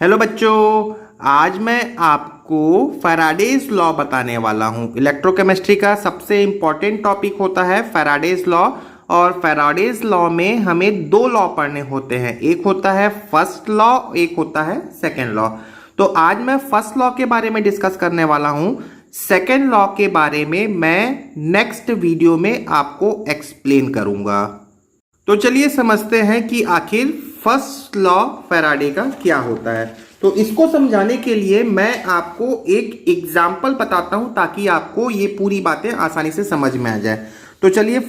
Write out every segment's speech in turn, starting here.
Hello बच्चों, आज मैं आपको फैराडेज लॉ बताने वाला हूँ। इलेक्ट्रोकेमिस्ट्री का सबसे इम्पॉर्टेंट टॉपिक होता है फैराडेज लॉ। और फैराडेज लॉ में हमें दो लॉ पढ़ने होते हैं, एक होता है फर्स्ट लॉ, एक होता है सेकेंड लॉ। तो आज मैं फर्स्ट लॉ के बारे में डिस्कस करने वाला हूँ। सेकेंड लॉ के बारे में मैं नेक्स्ट वीडियो में आपको एक्सप्लेन करूँगा। तो चलिए समझते हैं कि आखिर फर्स्ट लॉ फैराडे का क्या होता है। तो इसको समझाने के लिए मैं आपको एक एग्जाम्पल बताता हूं ताकि आपको ये पूरी बातें आसानी से समझ में आ जाए। तो चलिए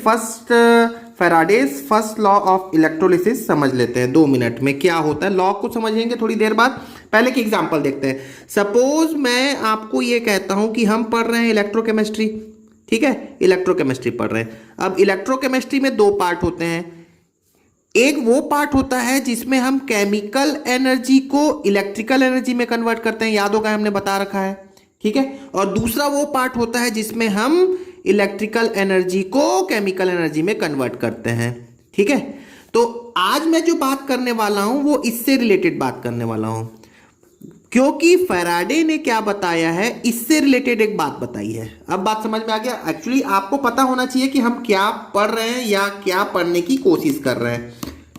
Faraday's first law of electrolysis समझ लेते हैं 2 मिनट में। क्या होता है लॉ को समझेंगे थोड़ी देर बाद, पहले की एग्जाम्पल देखते हैं। सपोज मैं आपको ये कहता हूं कि हम पढ़ रहे हैं इलेक्ट्रोकेमिस्ट्री, ठीक है, इलेक्ट्रोकेमिस्ट्री पढ़ रहे हैं। अब इलेक्ट्रोकेमिस्ट्री में दो पार्ट होते हैं। एक वो पार्ट होता है जिसमें हम केमिकल एनर्जी को इलेक्ट्रिकल एनर्जी में कन्वर्ट करते हैं, याद होगा हमने बता रखा है, ठीक है। और दूसरा वो पार्ट होता है जिसमें हम इलेक्ट्रिकल एनर्जी को केमिकल एनर्जी में कन्वर्ट करते हैं, ठीक है। तो आज मैं जो बात करने वाला हूं वो इससे रिलेटेड बात करने वाला हूं, क्योंकि फैराडे ने क्या बताया है इससे रिलेटेड एक बात बताई है। अब बात समझ में आ गया। एक्चुअली आपको पता होना चाहिए कि हम क्या पढ़ रहे हैं या क्या पढ़ने की कोशिश कर रहे हैं,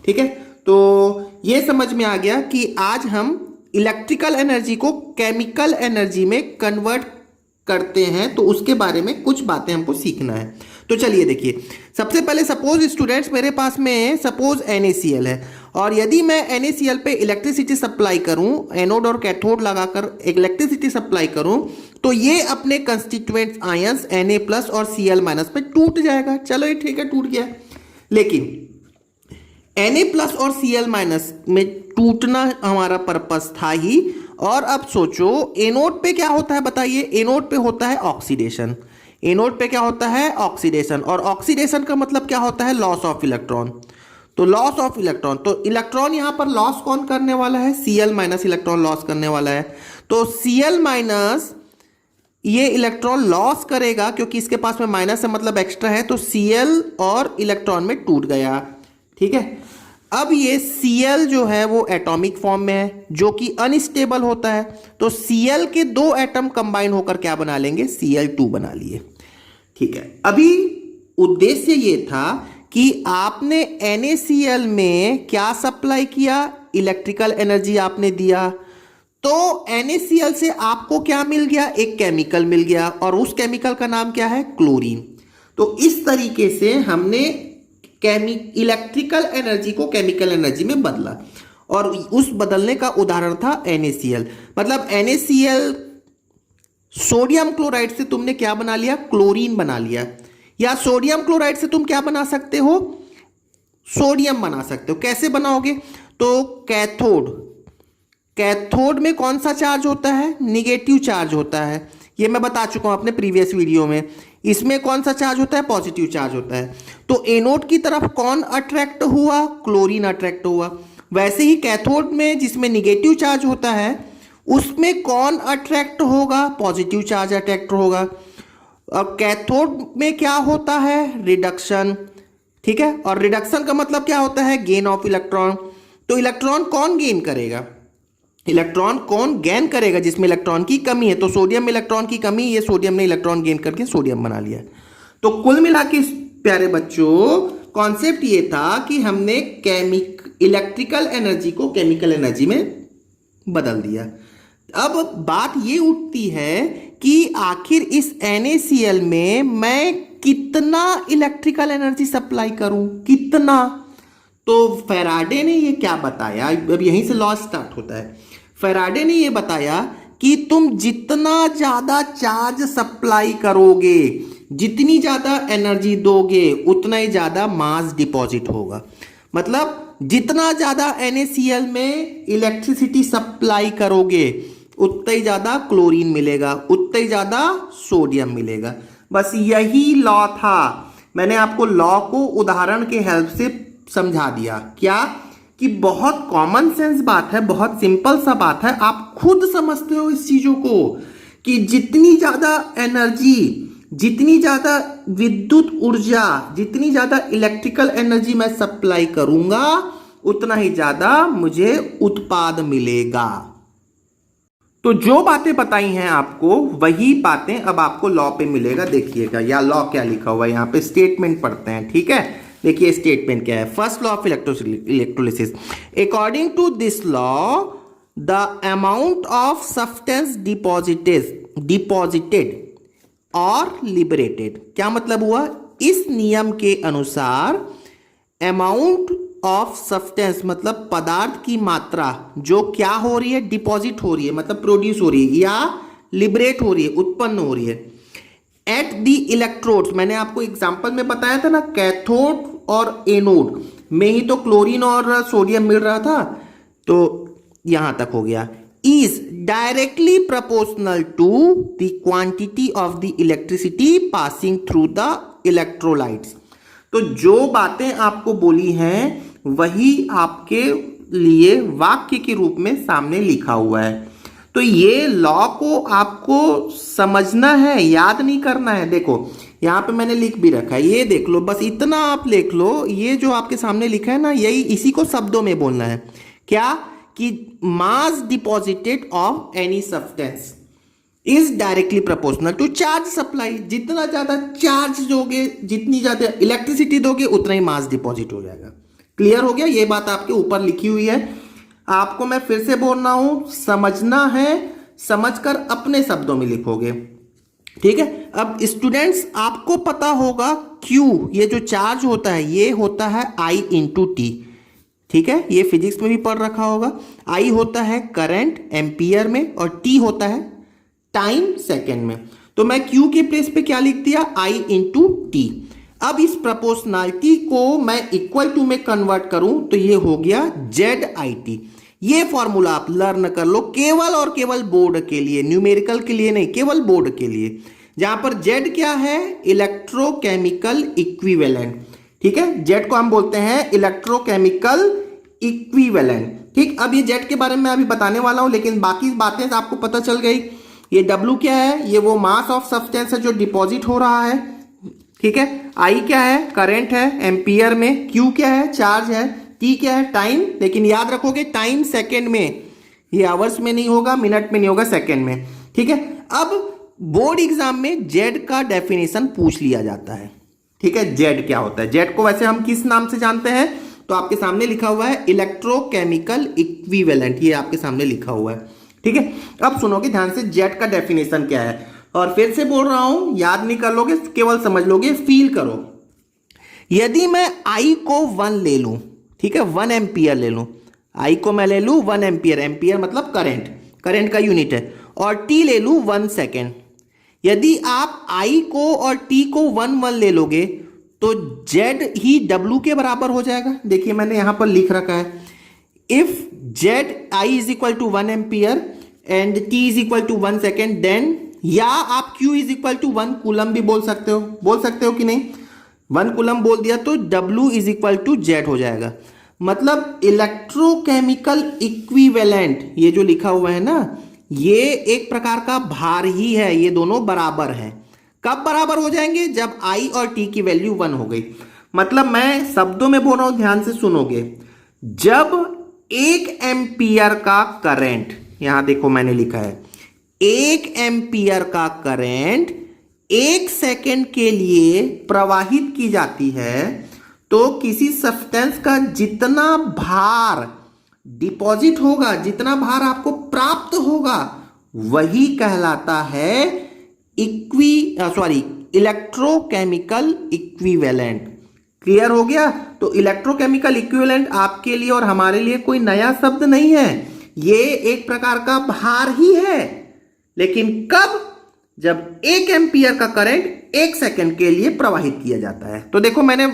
ठीक है। तो ये समझ में आ गया कि आज हम इलेक्ट्रिकल एनर्जी को केमिकल एनर्जी में कन्वर्ट करते हैं, तो उसके बारे में कुछ बातें हमको सीखना है। तो चलिए देखिए, सबसे पहले सपोज स्टूडेंट्स मेरे पास में सपोज NaCl है, और यदि मैं NaCl पे इलेक्ट्रिसिटी सप्लाई करूं, एनोड और कैथोड लगाकर इलेक्ट्रिसिटी सप्लाई करूं, तो ये अपने कंस्टिट्यूएंट आयंस Na+ और Cl- पे टूट जाएगा। चलो ये ठीक है, टूट गया। लेकिन Na+ और Cl- में टूटना हमारा पर्पस था ही। और अब सोचो एनोड पे क्या होता है, बताइए। एनोड पे होता है ऑक्सीडेशन। एनोड पे क्या होता है, ऑक्सीडेशन। और ऑक्सीडेशन का मतलब क्या होता है, लॉस ऑफ इलेक्ट्रॉन। तो लॉस ऑफ इलेक्ट्रॉन, तो इलेक्ट्रॉन यहां पर लॉस कौन करने वाला है, Cl- इलेक्ट्रॉन लॉस करने वाला है। तो Cl- ये इलेक्ट्रॉन लॉस करेगा क्योंकि इसके पास में माइनस है, मतलब एक्स्ट्रा है। तो Cl और इलेक्ट्रॉन में टूट गया, ठीक है। अब ये Cl जो है वो एटॉमिक फॉर्म में है, जो कि अनस्टेबल होता है। तो Cl के दो एटम कंबाइन होकर क्या बना लेंगे, Cl2 बना लिए, ठीक है। अभी उद्देश्य ये था कि आपने NaCl में क्या सप्लाई किया, इलेक्ट्रिकल एनर्जी आपने दिया। तो NaCl से आपको क्या मिल गया, एक केमिकल मिल गया, और उस केमिकल का नाम क्या है, क्लोरीन। तो इस तरीके से हमने इलेक्ट्रिकल एनर्जी को केमिकल एनर्जी में बदला, और उस बदलने का उदाहरण था NaCl। मतलब NaCl सोडियम क्लोराइड से तुमने क्या बना लिया, क्लोरीन बना लिया। या सोडियम क्लोराइड से तुम क्या बना सकते हो, सोडियम बना सकते हो। कैसे बनाओगे, तो कैथोड, कैथोड में कौन सा चार्ज होता है, निगेटिव चार्ज होता है। ये मैं बता चुका हूं अपने प्रीवियस वीडियो में। इसमें कौन सा चार्ज होता है, पॉजिटिव चार्ज होता है। तो एनोड की तरफ कौन अट्रैक्ट हुआ, क्लोरीन अट्रैक्ट हुआ। वैसे ही कैथोड में जिसमें निगेटिव चार्ज होता है उसमें कौन अट्रैक्ट होगा, पॉजिटिव चार्ज अट्रैक्ट होगा। अब कैथोड में क्या होता है, रिडक्शन, ठीक है। और रिडक्शन का मतलब क्या होता है, गेन ऑफ इलेक्ट्रॉन। तो इलेक्ट्रॉन कौन गेन करेगा, इलेक्ट्रॉन कौन गेन करेगा, जिसमें इलेक्ट्रॉन की कमी है। तो सोडियम में इलेक्ट्रॉन की कमी, ये सोडियम ने इलेक्ट्रॉन गेन करके सोडियम बना लिया। तो कुल मिला के प्यारे बच्चों कॉन्सेप्ट ये था कि हमने इलेक्ट्रिकल एनर्जी को केमिकल एनर्जी में बदल दिया। अब बात ये उठती है कि आखिर इस NaCl में मैं कितना इलेक्ट्रिकल एनर्जी सप्लाई करूं, कितना। तो फैराडे ने ये क्या बताया, अब यहीं से लॉ स्टार्ट होता है। फैराडे ने ये बताया कि तुम जितना ज्यादा चार्ज सप्लाई करोगे, जितनी ज्यादा एनर्जी दोगे, उतना ही ज्यादा मास डिपॉजिट होगा। मतलब जितना ज्यादा NaCl में इलेक्ट्रिसिटी सप्लाई करोगे उतना ही ज्यादा क्लोरीन मिलेगा, उतना ही ज्यादा सोडियम मिलेगा। बस यही लॉ था। मैंने आपको लॉ को उदाहरण के हेल्प से समझा दिया। क्या कि बहुत कॉमन सेंस बात है, बहुत सिंपल सा बात है, आप खुद समझते हो इस चीजों को कि जितनी ज्यादा एनर्जी, जितनी ज्यादा विद्युत ऊर्जा, जितनी ज्यादा इलेक्ट्रिकल एनर्जी मैं सप्लाई करूंगा उतना ही ज्यादा मुझे उत्पाद मिलेगा। तो जो बातें बताई हैं आपको वही बातें अब आपको लॉ पे मिलेगा। देखिएगा या लॉ क्या लिखा हुआ है यहाँ पे, स्टेटमेंट पढ़ते हैं, ठीक है। देखिए स्टेटमेंट क्या है। First law of electrolysis, according to this law the amount of substance deposited और लिबरेटेड। क्या मतलब हुआ, इस नियम के अनुसार अमाउंट ऑफ सब्सटेंस मतलब पदार्थ की मात्रा जो क्या हो रही है, डिपॉजिट हो रही है मतलब प्रोड्यूस हो रही है, या लिबरेट हो रही है, उत्पन्न हो रही है, एट द इलेक्ट्रोड्स। मैंने आपको एग्जांपल में बताया था ना, कैथोड और एनोड में ही तो क्लोरीन और सोडियम मिल रहा था, तो यहां तक हो गया। Is directly proportional to the quantity of the electricity passing through the electrolytes. तो जो बातें आपको बोली हैं वही आपके लिए वाक्य के रूप में सामने लिखा हुआ है। तो ये लॉ को आपको समझना है, याद नहीं करना है। देखो यहां पे मैंने लिख भी रखा है, ये देख लो, बस इतना आप लिख लो। ये जो आपके सामने लिखा है ना, यही इसी को शब्दों में बोलना है। क्या कि mass deposited of any substance is directly proportional to charge supply. जितना ज्यादा चार्ज दोगे, जितनी ज्यादा इलेक्ट्रिसिटी दोगे, उतना ही मास डिपॉजिट हो जाएगा। क्लियर हो गया, ये बात आपके ऊपर लिखी हुई है। आपको मैं फिर से बोल रहा हूं, समझना है, समझकर अपने शब्दों में लिखोगे, ठीक है। अब स्टूडेंट्स आपको पता होगा क्यू, ये जो चार्ज होता है ये होता है I इंटू टी, ठीक है। ये फिजिक्स में भी पढ़ रखा होगा। I होता है करंट एम्पियर में और T होता है टाइम सेकेंड में। तो मैं Q के प्लेस पे क्या लिख दिया, I इंटू टी। अब इस प्रोपोर्शनलिटी को मैं इक्वल टू में कन्वर्ट करूं तो ये हो गया ZIT। ये फॉर्मूला आप लर्न कर लो केवल और केवल बोर्ड के लिए, न्यूमेरिकल के लिए नहीं, केवल बोर्ड के लिए। जहां पर Z क्या है, इलेक्ट्रोकेमिकल इक्विवेलेंट, ठीक है। Z को हम बोलते हैं इलेक्ट्रोकेमिकल इक्विवेलेंट, ठीक। अब ये Z के बारे में अभी बताने वाला हूं, लेकिन बाकी बातें आपको पता चल गई। ये W क्या है, ये वो मास ऑफ सब्सटेंस है जो डिपॉजिट हो रहा है, ठीक है। I क्या है, करंट है एम्पियर में। Q क्या है, चार्ज है। T क्या है, टाइम। लेकिन याद रखोगे टाइम सेकेंड में, ये आवर्स में नहीं होगा, मिनट में नहीं होगा, सेकेंड में, ठीक है। अब बोर्ड एग्जाम में Z का डेफिनेशन पूछ लिया जाता है, ठीक है। Z क्या होता है, Z को वैसे हम किस नाम से जानते हैं, तो आपके सामने लिखा हुआ है इलेक्ट्रोकेमिकल इक्विवेलेंट, ये आपके सामने लिखा हुआ है, ठीक है। अब सुनोगे ध्यान से, Z का डेफिनेशन क्या है, और फिर से बोल रहा हूं, याद नहीं कर लोगे, केवल समझ लोगे, फील करो। यदि मैं I को 1 ले लूं, ठीक है, 1 एम्पियर ले लूं, I को मैं ले लूं 1 एम्पियर, एम्पियर मतलब करंट, करंट का यूनिट है, और T ले लूं 1 सेकेंड। यदि आप I को और T को 1 ले लोगे तो Z ही W के बराबर हो जाएगा। देखिए मैंने यहां पर लिख रखा है, if ZI is equal to 1 ampere and T is equal to 1 second, then, या आप Q is equal to 1 coulomb भी बोल सकते हो कि नहीं। 1 कूलम बोल दिया तो W is equal to Z हो जाएगा। मतलब इलेक्ट्रोकेमिकल इक्विवेलेंट, ये जो लिखा हुआ है ना, ये एक प्रकार का भार ही है, ये दोनों बराबर हैं। कब बराबर हो जाएंगे, जब I और T की वैल्यू 1 हो गई। मतलब मैं शब्दों में बोल रहा हूं, ध्यान से सुनोगे। जब 1 एम्पियर का करंट, यहां देखो मैंने लिखा है 1 एम्पियर का करंट 1 सेकेंड के लिए प्रवाहित की जाती है, तो किसी सब्सटेंस का जितना भार डिपॉजिट होगा, जितना भार आपको प्राप्त होगा, वही कहलाता है इलेक्ट्रोकेमिकल इक्विवेलेंट। क्लियर हो गया। तो इलेक्ट्रोकेमिकल इक्विवेलेंट आपके लिए और हमारे लिए कोई नया शब्द नहीं है, ये एक प्रकार का भार ही है। लेकिन कब, जब 1 एम्पियर का करंट 1 सेकेंड के लिए प्रवाहित किया जाता है। तो देखो मैंने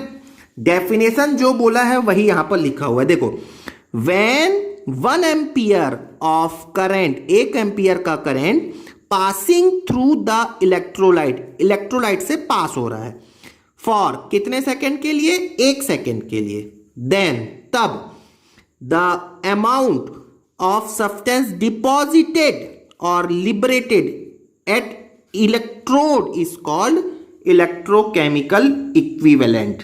डेफिनेशन जो बोला है वही यहां पर लिखा हुआ है। देखो, when 1 ampere of current, 1 ampere का current passing through the electrolyte, electrolyte से पास हो रहा है, फॉर कितने सेकेंड के लिए, 1 सेकेंड के लिए, देन तब the amount of substance deposited और liberated at electrode is called electrochemical equivalent.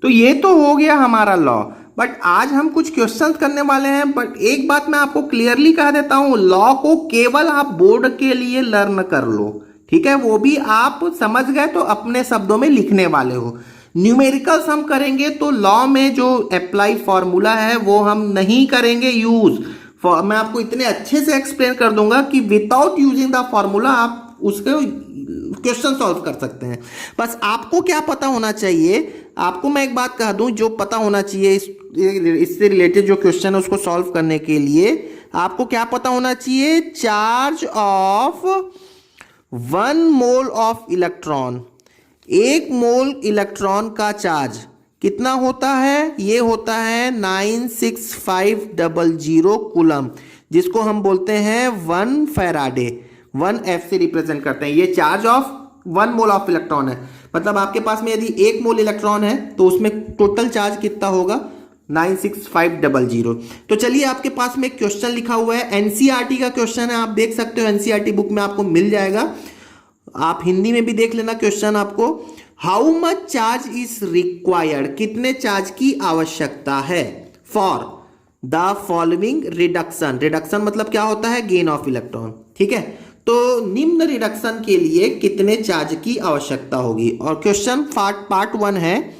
तो ये तो हो गया हमारा लॉ। बट आज हम कुछ क्वेश्चंस करने वाले हैं। बट एक बात मैं आपको क्लियरली कह देता हूं, लॉ को केवल आप बोर्ड के लिए लर्न कर लो, ठीक है, वो भी आप समझ गए तो अपने शब्दों में लिखने वाले हो। न्यूमेरिकल्स हम करेंगे तो लॉ में जो अप्लाई फॉर्मूला है वो हम नहीं करेंगे यूज। मैं आपको इतने अच्छे से एक्सप्लेन कर दूंगा कि विदाउट यूजिंग द फॉर्मूला आप उसके क्वेश्चन सॉल्व कर सकते हैं। बस आपको क्या पता होना चाहिए, आपको मैं एक बात कह दूं, जो पता होना चाहिए इससे रिलेटेड जो क्वेश्चन है उसको सॉल्व करने के लिए आपको क्या पता होना चाहिए, charge of 1 mole of electron, 1 mole electron का चार्ज कितना होता है, ये होता है 96500 कूलम, जिसको हम बोलते हैं 1 फैराडे, 1F से रिप्रेजेंट करते हैं। ये charge of 1 mole of electron है, मतलब आपके पास में यदि 1 मोल इलेक्ट्रॉन है तो उसमें टोटल चार्ज कितना होगा, 96500। तो चलिए, आपके पास में एक क्वेश्चन लिखा हुआ है, एनसीईआरटी का क्वेश्चन है, आप देख सकते हो एनसीईआरटी बुक में आपको मिल जाएगा, आप हिंदी में भी देख लेना क्वेश्चन आपको। How much charge is required, कितने चार्ज की आवश्यकता है, for the following reduction, reduction मतलब क्या होता है, गेन ऑफ इलेक्ट्रॉन, ठीक है। तो निम्न रिडक्शन के लिए कितने चार्ज की आवश्यकता होगी, और क्वेश्चन पार्ट 1 है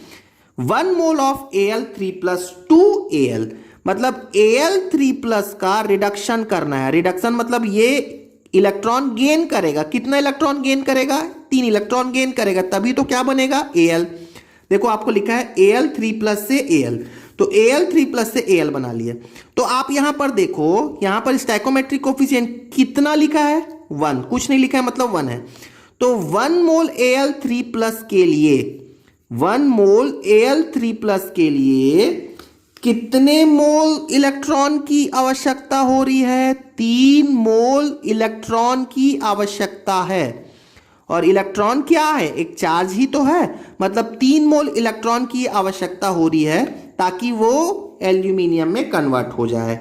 1 मोल ऑफ Al3+2Al, मतलब Al3+ का रिडक्शन करना है। रिडक्शन मतलब ये इलेक्ट्रॉन गेन करेगा, कितना इलेक्ट्रॉन गेन करेगा, 3 इलेक्ट्रॉन गेन करेगा, तभी तो क्या बनेगा, Al। देखो आपको लिखा है Al3+ से Al, तो Al3+ से Al बना लिए। तो आप यहां पर देखो, यहां पर स्टैकोमेट्रिक कोफिशिएंट कितना लिखा है, 1, कुछ नहीं लिखा है मतलब 1 है। तो 1 मोल Al3+ के लिए, 1 मोल Al3+ के लिए कितने मोल इलेक्ट्रॉन की आवश्यकता हो रही है, 3 मोल इलेक्ट्रॉन की आवश्यकता है। और इलेक्ट्रॉन क्या है, एक चार्ज ही तो है, मतलब 3 मोल इलेक्ट्रॉन की आवश्यकता हो रही है ताकि वो एल्यूमिनियम में कन्वर्ट हो जाए।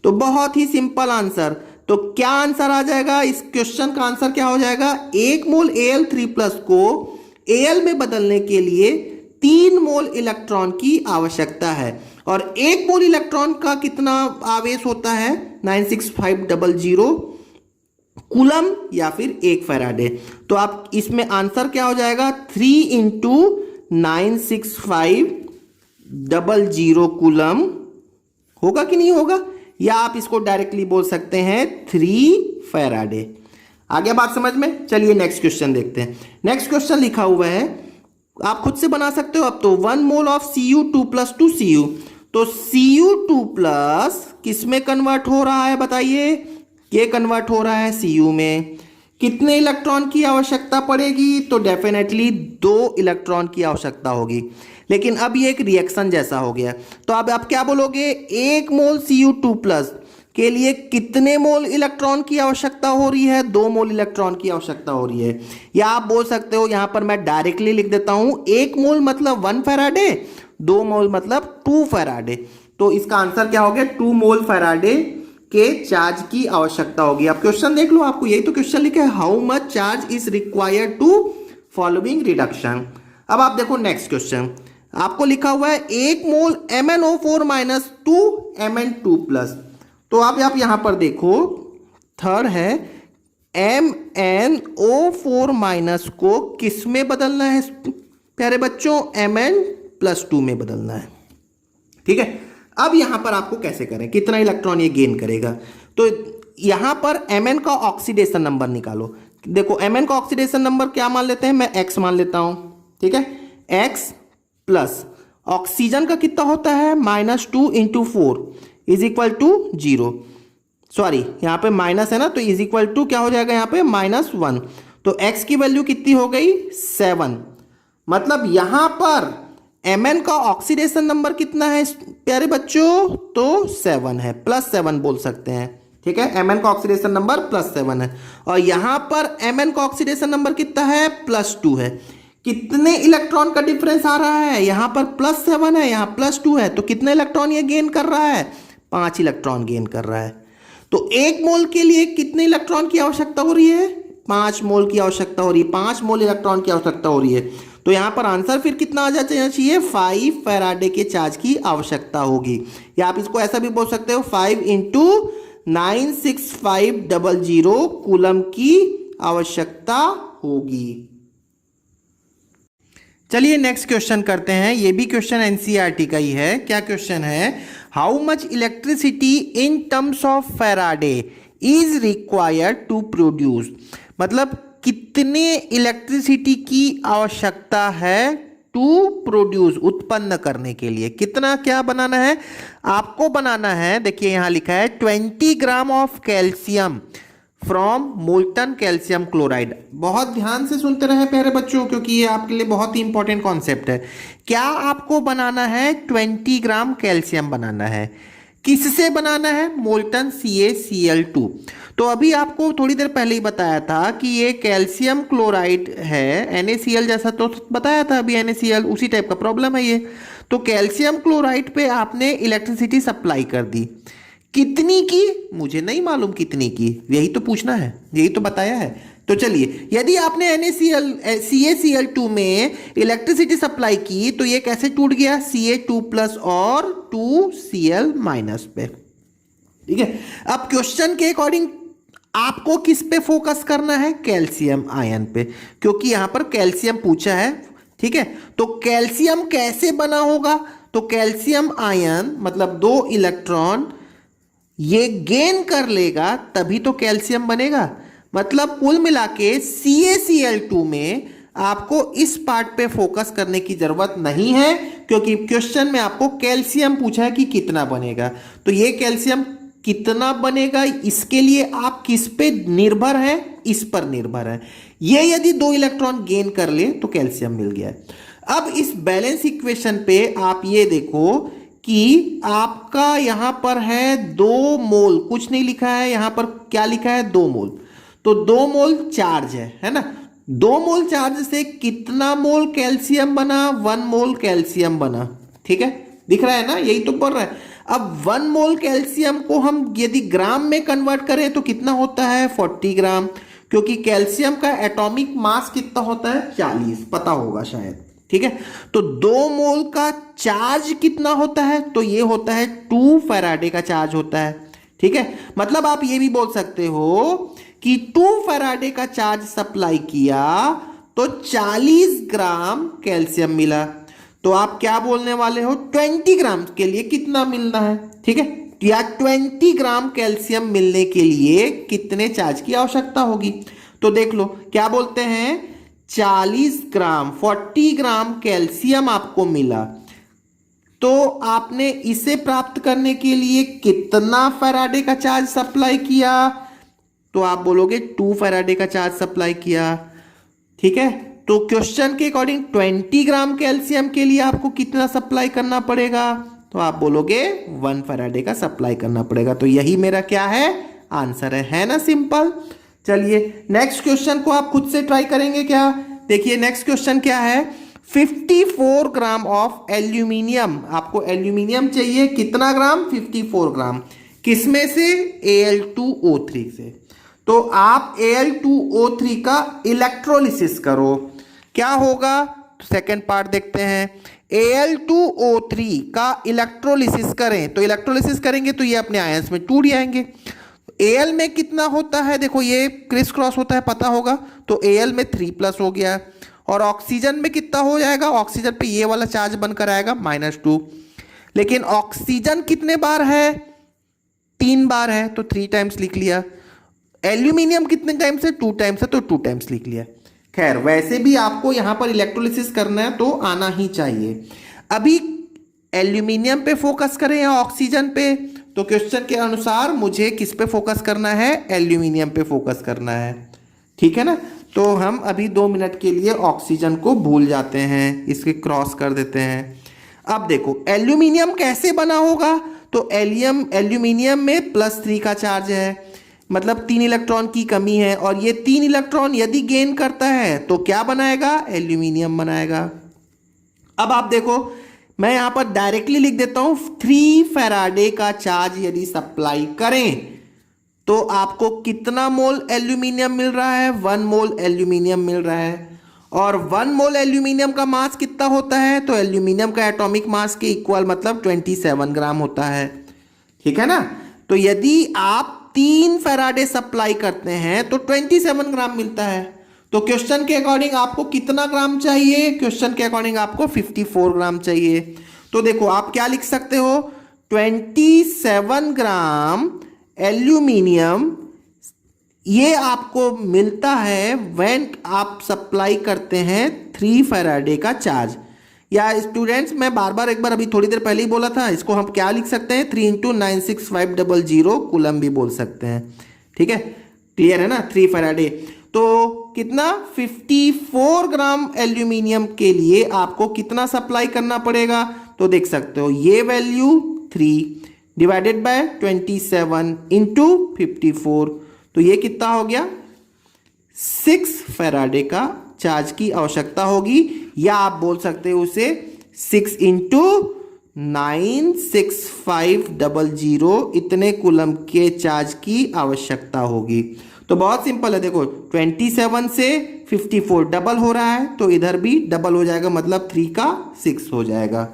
तो बहुत ही सिंपल आंसर। तो क्या आंसर आ जाएगा, इस क्वेश्चन का आंसर क्या हो जाएगा, 1 मोल Al3+ को Al में बदलने के लिए 3 मोल इलेक्ट्रॉन की आवश्यकता है। और 1 मोल इलेक्ट्रॉन का कितना आवेश होता है, 96500 कूलम या फिर 1 फैराडे। तो आप इसमें आंसर क्या हो जाएगा, 3 × 96500 कूलम होगा कि नहीं होगा, या आप इसको डायरेक्टली बोल सकते हैं 3 फैराडे। आगे बात समझ में। चलिए नेक्स्ट क्वेश्चन देखते हैं। नेक्स्ट क्वेश्चन लिखा हुआ है, आप खुद से बना सकते हो अब तो, 1 मोल ऑफ Cu2+2 Cu, तो Cu2+ किस में कन्वर्ट हो रहा है बताइए, ये कन्वर्ट हो रहा है Cu में। कितने इलेक्ट्रॉन की आवश्यकता पड़ेगी, तो डेफिनेटली 2 इलेक्ट्रॉन की आवश्यकता होगी। लेकिन अब ये एक रिएक्शन जैसा हो गया, तो अब आप क्या बोलोगे, 1 मोल Cu2+ के लिए कितने मोल इलेक्ट्रॉन की आवश्यकता हो रही है, 2 मोल इलेक्ट्रॉन की आवश्यकता हो रही है। या आप बोल सकते हो, यहां पर मैं डायरेक्टली लिख देता हूं, 1 मोल मतलब 1 फैराडे, 2 मोल मतलब 2 फैराडे। तो इसका आंसर क्या हो गया, 2 मोल फैराडे के चार्ज की आवश्यकता होगी। आप क्वेश्चन देख लो, आपको यही तो क्वेश्चन लिखा है, how much charge is required to following reduction. अब आप देखो नेक्स्ट क्वेश्चन, आपको लिखा हुआ है 1 मोल MnO4- 2 Mn2+। तो आप यहां पर देखो, थर्ड है MnO4- को किस में बदलना है प्यारे बच्चों, Mn+2 में बदलना है, ठीक है। अब यहां पर आपको कैसे करें, कितना इलेक्ट्रॉन ये गेन करेगा, तो यहां पर Mn का ऑक्सीडेशन नंबर निकालो। देखो Mn का ऑक्सीडेशन नंबर क्या मान लेते हैं, मैं X मान लेता हूं, ठीक है। X प्लस ऑक्सीजन का कितना होता है, -2 × 4 = 0। सॉरी, यहां पे माइनस है ना, तो = क्या हो जाएगा, यहां पे -1। तो X की वैल्यू कितनी हो गई, 7। मतलब यहां पर Mn का ऑक्सीडेशन नंबर कितना है प्यारे बच्चों, तो 7 है, +7 बोल सकते हैं, ठीक है। Mn का ऑक्सीडेशन नंबर +7 है, और यहां पर Mn का ऑक्सीडेशन नंबर कितना है, +2 है। कितने इलेक्ट्रॉन का डिफरेंस आ रहा है, यहां पर +7 है, यहां +2 है, तो कितने इलेक्ट्रॉन ये गेन कर रहा है, 5 इलेक्ट्रॉन गेन कर रहा है। तो 1 मोल के लिए कितने इलेक्ट्रॉन की आवश्यकता हो रही है, 5 मोल की आवश्यकता हो रही है, 5 मोल इलेक्ट्रॉन की आवश्यकता हो रही है। तो यहाँ पर आंसर फिर कितना आ जाना चाहिए, 5 फैराडे के चार्ज की आवश्यकता होगी। या आप इसको ऐसा भी बोल सकते हो 5 इंटू 96500 कूलम की आवश्यकता होगी। चलिए नेक्स्ट क्वेश्चन करते हैं। ये भी क्वेश्चन एनसीईआरटी का ही है। क्या क्वेश्चन है, how much electricity in terms of Faraday is required to produce, मतलब कितने इलेक्ट्रिसिटी की आवश्यकता है टू प्रोड्यूस, उत्पन्न करने के लिए। कितना क्या बनाना है आपको, बनाना है, देखिए यहां लिखा है 20 gram of calcium from molten calcium chloride. बहुत ध्यान से सुनते रहे प्यारे बच्चों, क्योंकि ये आपके लिए बहुत ही इंपॉर्टेंट कॉन्सेप्ट है। क्या आपको बनाना है, 20 ग्राम कैल्शियम बनाना है। किससे बनाना है, मोल्टन CaCl2। तो अभी आपको थोड़ी देर पहले ही बताया था कि ये कैल्शियम क्लोराइड है, NaCl जैसा तो बताया था अभी, NaCl उसी टाइप का प्रॉब्लम है ये। तो कैल्शियम क्लोराइड पे आपने इलेक्ट्रिसिटी सप्लाई कर दी, कितनी की मुझे नहीं मालूम, कितनी की, यही तो पूछना है, यही तो बताया है। तो चलिए, यदि आपने CaCl2 में इलेक्ट्रिसिटी सप्लाई की तो ये कैसे टूट गया, Ca2+ और 2Cl- पे। ठीक है, अब क्वेश्चन के अकॉर्डिंग आपको किस पे फोकस करना है, कैल्शियम आयन पे, क्योंकि यहां पर कैल्शियम पूछा है। ठीक है, तो कैल्शियम कैसे बना होगा, तो कैल्शियम आयन मतलब 2 इलेक्ट्रॉन ये गेन कर लेगा तभी तो कैल्शियम बनेगा। मतलब कुल मिला के CaCl2 में आपको इस पार्ट पे फोकस करने की जरूरत नहीं है, क्योंकि क्वेश्चन में आपको कैल्शियम पूछा है कि कितना बनेगा। तो ये कैल्शियम कितना बनेगा, इसके लिए आप किस पे निर्भर है, इस पर निर्भर है। ये यदि 2 इलेक्ट्रॉन गेन कर ले तो कैल्शियम मिल गया। अब इस बैलेंस इक्वेशन पे आप ये देखो कि आपका यहां पर है 2 मोल, कुछ नहीं लिखा है यहां पर, क्या लिखा है 2 मोल। तो 2 मोल चार्ज है ना। 2 मोल चार्ज से कितना मोल कैल्शियम बना, 1 मोल कैल्शियम बना। ठीक है, दिख रहा है ना, यही तो पढ़ रहा है। अब 1 मोल कैल्शियम को हम यदि ग्राम में कन्वर्ट करें तो कितना होता है, 40 ग्राम, क्योंकि कैल्शियम का एटॉमिक मास कितना होता है, 40, पता होगा शायद। ठीक है, तो 2 मोल का चार्ज कितना होता है, तो ये होता है 2 फैराडे का चार्ज होता है। ठीक है, मतलब आप ये भी बोल सकते हो कि 2 फैराडे का चार्ज सप्लाई किया तो 40 ग्राम कैल्शियम मिला। तो आप क्या बोलने वाले हो, 20 ग्राम के लिए कितना मिलना है। ठीक है, या 20 ग्राम कैल्शियम मिलने के लिए कितने चार्ज की आवश्यकता होगी। तो देख लो क्या बोलते हैं, 40 ग्राम 40 ग्राम कैल्शियम आपको मिला, तो आपने इसे प्राप्त करने के लिए कितना फैराडे का चार्ज सप्लाई किया, तो आप बोलोगे 2 फैराडे का चार्ज सप्लाई किया। ठीक है, तो क्वेश्चन के अकॉर्डिंग 20 ग्राम कैल्शियम के लिए आपको कितना सप्लाई करना पड़ेगा, तो आप बोलोगे 1 फैराडे का सप्लाई करना पड़ेगा। तो यही मेरा क्या है, आंसर है ना, सिंपल। चलिए नेक्स्ट क्वेश्चन को आप खुद से ट्राई करेंगे क्या, देखिए नेक्स्ट क्वेश्चन क्या है, 54 ग्राम ऑफ एल्यूमिनियम, आपको एल्यूमिनियम चाहिए कितना ग्राम, 54 ग्राम, किसमें से, Al2O3 से। तो आप Al2O3 का इलेक्ट्रोलिसिस करो, क्या होगा, सेकेंड पार्ट देखते हैं। Al2O3 का इलेक्ट्रोलिसिस करें, तो इलेक्ट्रोलिसिस करेंगे तो ये अपने आयंस में टूट जाएंगे। Al में कितना होता है, देखो ये क्रिस क्रॉस होता है, पता होगा, तो Al में 3+ हो गया। और ऑक्सीजन में कितना हो जाएगा, ऑक्सीजन पे ये वाला चार्ज बनकर आएगा -2। लेकिन ऑक्सीजन कितने बार है, 3 बार है, तो 3 टाइम्स लिख लिया। एल्यूमिनियम कितने टाइम्स है, 2 टाइम्स है, तो 2 टाइम्स लिख लिया। खैर वैसे भी आपको यहां पर इलेक्ट्रोलिसिस करना है तो आना ही चाहिए। अभी एल्यूमिनियम पे फोकस करें या ऑक्सीजन पे, तो क्वेश्चन के अनुसार मुझे किस पे फोकस करना है, एल्यूमिनियम पे फोकस करना है। ठीक है ना, तो हम अभी 2 मिनट के लिए ऑक्सीजन को भूल जाते हैं, इसके क्रॉस कर देते हैं। अब देखो एल्यूमिनियम कैसे बना होगा, तो एल्यूमिनियम में +3 का चार्ज है, मतलब 3 इलेक्ट्रॉन की कमी है, और ये 3 इलेक्ट्रॉन यदि गेन करता है तो क्या बनाएगा, एल्यूमिनियम बनाएगा। अब आप देखो मैं यहां पर डायरेक्टली लिख देता हूं, 3 फैराडे का चार्ज यदि सप्लाई करें तो आपको कितना मोल एल्यूमिनियम मिल रहा है, 1 मोल एल्यूमिनियम मिल रहा है। और 1 मोल एल्यूमिनियम का मास कितना होता है, तो एल्यूमिनियम का एटॉमिक मास के इक्वल मतलब 27 ग्राम होता है, ठीक है ना। तो यदि आप 3 फैराडे सप्लाई करते हैं तो 27 ग्राम मिलता है। तो क्वेश्चन के अकॉर्डिंग आपको कितना ग्राम चाहिए, क्वेश्चन के अकॉर्डिंग आपको 54 ग्राम चाहिए। तो देखो आप क्या लिख सकते हो, 27 ग्राम एल्यूमिनियम ये आपको मिलता है व्हेन आप सप्लाई करते हैं 3 फैराडे का चार्ज। या स्टूडेंट्स मैं बार बार एक बार अभी थोड़ी देर पहले ही बोला था, इसको हम क्या लिख सकते हैं, 3 × 96500 कूलम भी बोल सकते हैं, ठीक है, क्लियर है ना। 3 फैराडे तो कितना 54 ग्राम एल्यूमिनियम के लिए आपको कितना सप्लाई करना पड़ेगा, तो देख सकते हो ये वैल्यू 3 डिवाइडेड बाय 27 इंटू 54, तो ये कितना हो गया 6 फैराडे का चार्ज की आवश्यकता होगी, या आप बोल सकते हो उसे 6 × 96500 इतने कूलम के चार्ज की आवश्यकता होगी। तो बहुत सिंपल है, देखो 27 से 54 डबल हो रहा है, तो इधर भी डबल हो जाएगा, मतलब 3 का 6 हो जाएगा।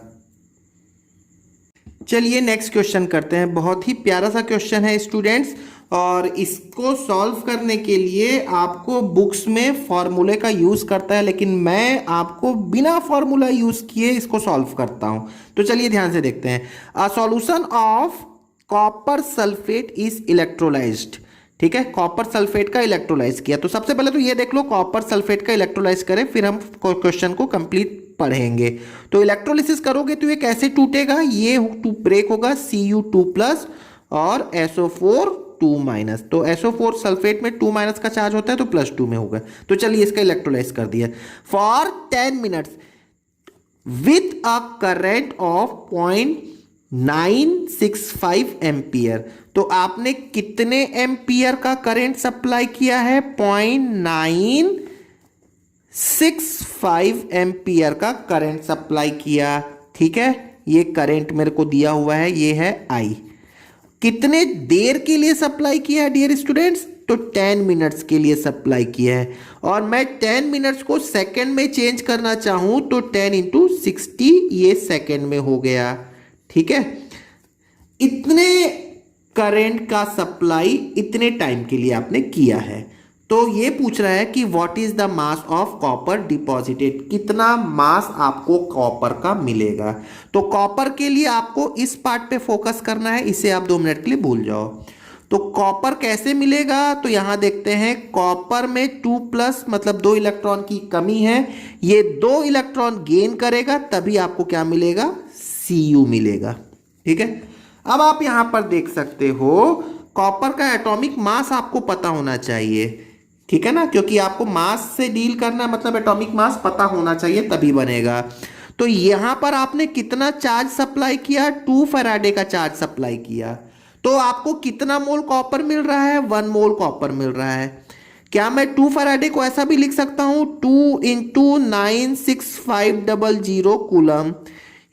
चलिए नेक्स्ट क्वेश्चन करते हैं। बहुत ही प्यारा सा क्वेश्चन है स्टूडेंट्स, और इसको सॉल्व करने के लिए आपको बुक्स में फॉर्मूले का यूज़ करता है, लेकिन मैं आपको बिना फॉर्मूला यूज़ किए इसको सॉल्व करता हूं। तो चलिए ध्यान से देखते हैं। A solution of copper sulphate is electrolysed, ठीक है, कॉपर सल्फेट का इलेक्ट्रोलाइज किया। तो सबसे पहले तो ये देख लो कॉपर सल्फेट का इलेक्ट्रोलाइज करें, फिर हम क्वेश्चन को कंप्लीट पढ़ेंगे। तो इलेक्ट्रोलिसिस करोगे तो ये कैसे टूटेगा, ये ब्रेक होगा Cu2+ और SO4 2-, तो SO4 सल्फेट में 2- का चार्ज होता है, तो +2 में होगा। तो चलिए इसका इलेक्ट्रोलाइज कर दिया। For 10 minutes with a current of 0.965 ampere, तो आपने कितने एम्पियर का करंट सप्लाई किया है, 0.965 एम्पियर का करंट सप्लाई किया, ठीक है। ये करंट मेरे को दिया हुआ है, ये है I। कितने देर के लिए सप्लाई किया है डियर स्टूडेंट्स, तो 10 मिनट्स के लिए सप्लाई किया है। और मैं 10 मिनट्स को सेकंड में चेंज करना चाहूं तो 10 × 60 ये सेकंड में हो गया, ठीक है। इतने करंट का सप्लाई इतने टाइम के लिए आपने किया है। तो ये पूछ रहा है कि what is the mass of copper deposited, कितना मास आपको कॉपर का मिलेगा। तो कॉपर के लिए आपको इस पार्ट पे फोकस करना है, इसे आप 2 मिनट के लिए भूल जाओ। तो कॉपर कैसे मिलेगा, तो यहां देखते हैं कॉपर में 2+ मतलब 2 इलेक्ट्रॉन की कमी है, ये 2 इलेक्ट्रॉन गेन करेगा, तभी आपको क्या मिलेगा, Cu मिलेगा, ठीक है। अब आप यहां पर देख सकते हो कॉपर का एटॉमिक मास आपको पता होना चाहिए, ठीक है ना, क्योंकि आपको मास से डील करना मतलब एटॉमिक मास पता होना चाहिए तभी बनेगा। तो यहां पर आपने कितना चार्ज सप्लाई किया, 2 फैराडे का चार्ज सप्लाई किया, तो आपको कितना मोल कॉपर मिल रहा है, 1 मोल कॉपर मिल रहा है। क्या मैं 2 फैराडे को ऐसा भी लिख सकता हूं, 2 × 96500 कूलम।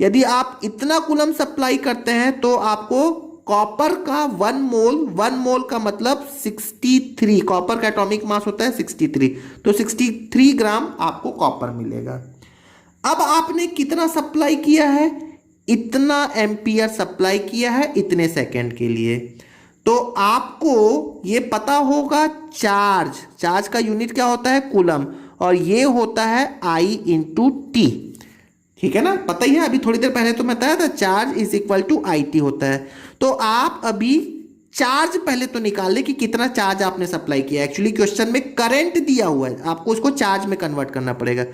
यदि आप इतना कूलम सप्लाई करते हैं तो आपको कॉपर का 1 मोल का मतलब 63, कॉपर का एटॉमिक मास होता है 63, तो 63 ग्राम आपको कॉपर मिलेगा। अब आपने कितना सप्लाई किया है, इतना एम्पियर सप्लाई किया है इतने सेकंड के लिए। तो आपको ये पता होगा चार्ज का यूनिट क्या होता है, कूलम, और ये होता है I × T, ठीक है ना, पता ही है, अभी थोड़ी देर पहले तो मैं बताया था charge is equal to IT होता है। तो आप अभी चार्ज पहले तो निकाल ले कि कितना चार्ज आपने सप्लाई किया। एक्चुअली क्वेश्चन में करंट दिया हुआ है, आपको उसको चार्ज में कन्वर्ट करना पड़ेगा।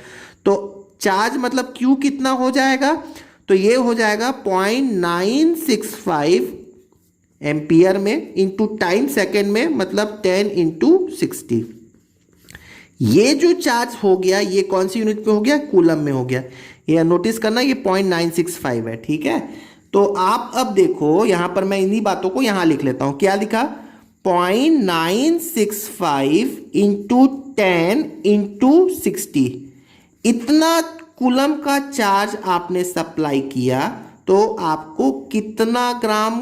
तो चार्ज मतलब Q कितना हो जाएगा, तो ये हो जाएगा 0.965 एम्पियर में इंटू टाइम सेकेंड में, मतलब 10 × 60। ये जो चार्ज हो गया ये कौन सी यूनिट में हो गया, कूलम में हो गया। ये नोटिस करना, ये 0.965 है, ठीक है। तो आप अब देखो यहां पर मैं इन्हीं बातों को यहां लिख लेता हूं, क्या लिखा, 0.965 × 10 × 60, इतना कूलम का चार्ज आपने सप्लाई किया, तो आपको कितना ग्राम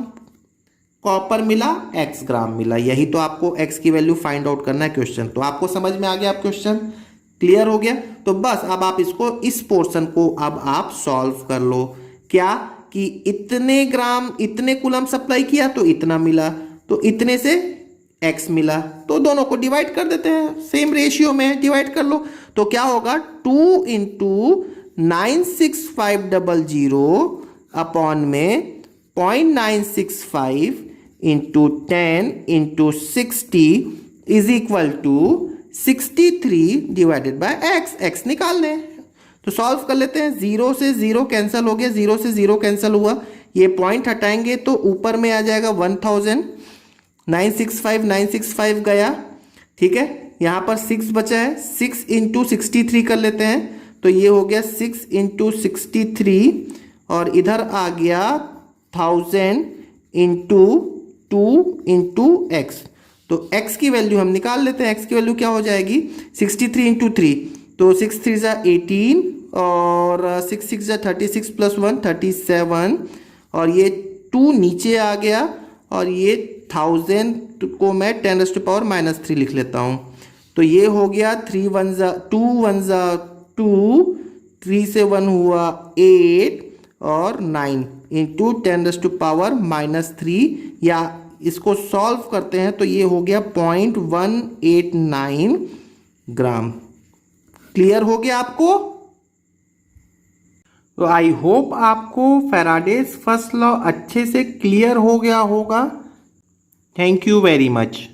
कॉपर मिला, x ग्राम मिला। यही तो आपको x की वैल्यू फाइंड आउट करना है क्वेश्चन। तो आपको समझ में आ गया आप क्वेश्चन, क्लियर हो गया। तो बस अब आप इसको, इस पोर्शन को अब आप सॉल्व कर लो। क्या कि इतने ग्राम इतने कूलम सप्लाई किया तो इतना मिला, तो इतने से x मिला, तो दोनों को डिवाइड कर देते हैं, सेम रेशियो में डिवाइड कर लो। तो क्या होगा 2 इंटू 96500 अपॉन में 0.965 into 10 into 60 is equal to 63 divided by x निकाल लें। तो सॉल्व कर लेते हैं। 0 से 0 कैंसिल हो गया, 0 से 0 कैंसिल हुआ, ये पॉइंट हटाएंगे तो ऊपर में आ जाएगा 1000, 965 गया, ठीक है। यहाँ पर 6 बचा है, 6 इंटू 63 कर लेते हैं, तो ये हो गया 6 इंटू 63 और इधर आ गया 1000 इंटू 2 इंटू एक्स। तो x की वैल्यू हम निकाल लेते हैं। x की वैल्यू क्या हो जाएगी 63 इंटू 3, तो 6 3 ज़ा 18 और 6 6 ज़ा 36 प्लस 1 37 और ये 2 नीचे आ गया और ये 1000 को मैं 10⁻³ लिख लेता हूँ। तो ये हो गया 3 1 ज़ा 2 1 ज़ा 2, 3 से 1 हुआ 8 और 9 इंटू 10⁻³ या इसको सॉल्व करते हैं तो ये हो गया 0.189 ग्राम। क्लियर हो गया आपको? तो आई होप आपको फैराडेज फर्स्ट लॉ अच्छे से क्लियर हो गया होगा। Thank you very much.